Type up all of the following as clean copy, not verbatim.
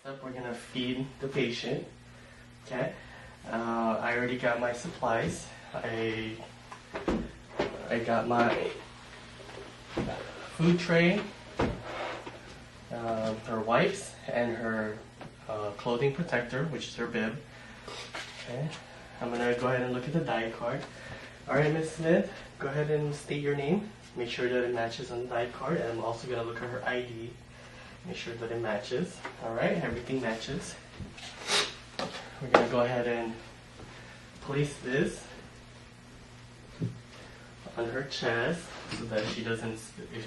Up, we're gonna feed the patient. Okay. I already got my supplies. I got my food tray, her wipes, and her clothing protector, which is her bib. Okay. I'm gonna go ahead and look at the diet card. All right, Ms. Smith, go ahead and state your name. Make sure that it matches on the diet card, and I'm also gonna look at her ID. Make sure that it matches. All right, everything matches. We're gonna go ahead and place this on her chest so that she doesn't,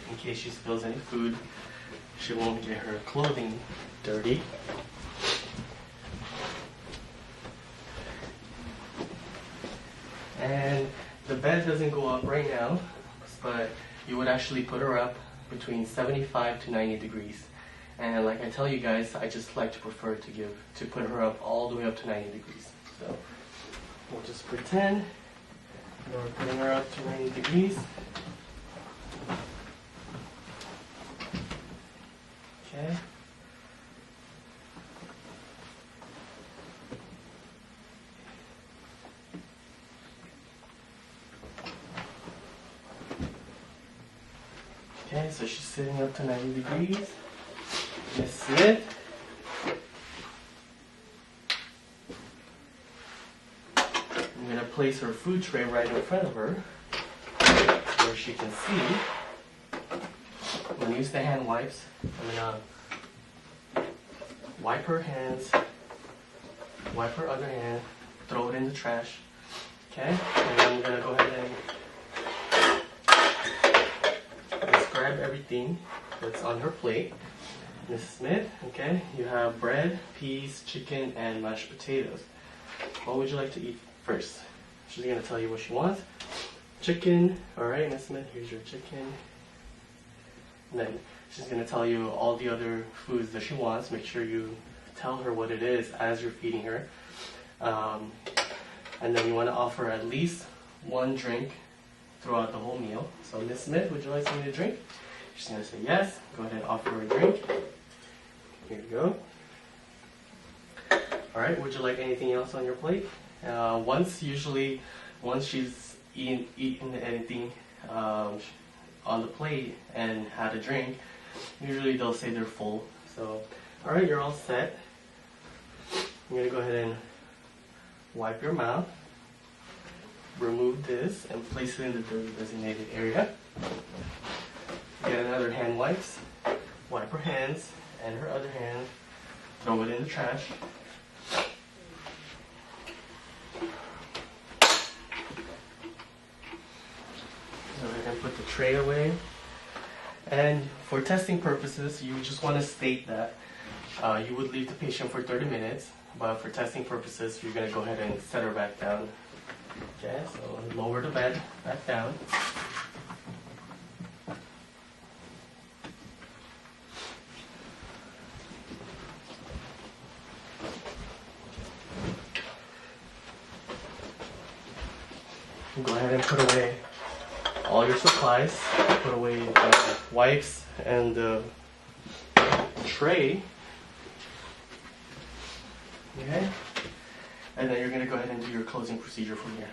in case she spills any food, she won't get her clothing dirty. And the bed doesn't go up right now, but you would actually put her up between 75 to 90 degrees. And like I tell you guys, I just like to prefer to put her up all the way up to 90 degrees. So we'll just pretend that we're putting her up to 90 degrees. Okay. Okay, so she's sitting up to 90 degrees. Miss Smith. I'm going to place her food tray right in front of her where she can see. I'm going to use the hand wipes. I'm going to wipe her hands, wipe her other hand, throw it in the trash. Okay, and then I'm going to go ahead and describe everything that's on her plate. Mrs. Smith, okay, you have bread, peas, chicken, and mashed potatoes. What would you like to eat first? She's going to tell you what she wants. Chicken, alright, Mrs. Smith, here's your chicken. And then she's going to tell you all the other foods that she wants. Make sure you tell her what it is as you're feeding her. And then you want to offer at least one drink throughout the whole meal. So, Ms. Smith, would you like something to drink? She's going to say yes. Go ahead and offer her a drink. Here you go. Alright, would you like anything else on your plate? Once she's eaten anything on the plate and had a drink, usually they'll say they're full. So, alright, you're all set. I'm going to go ahead and wipe your mouth. Remove this and place it in the designated area. Get another hand wipes, wipe her hands and her other hand, throw it in the trash. So we're going to put the tray away. And for testing purposes, you just want to state that you would leave the patient for 30 minutes, but for testing purposes, you're going to go ahead and set her back down. Okay, so lower the bed back down. Go ahead and put away all your supplies. Put away the wipes and the tray. Okay? And then you're going to go ahead and do your closing procedure from here.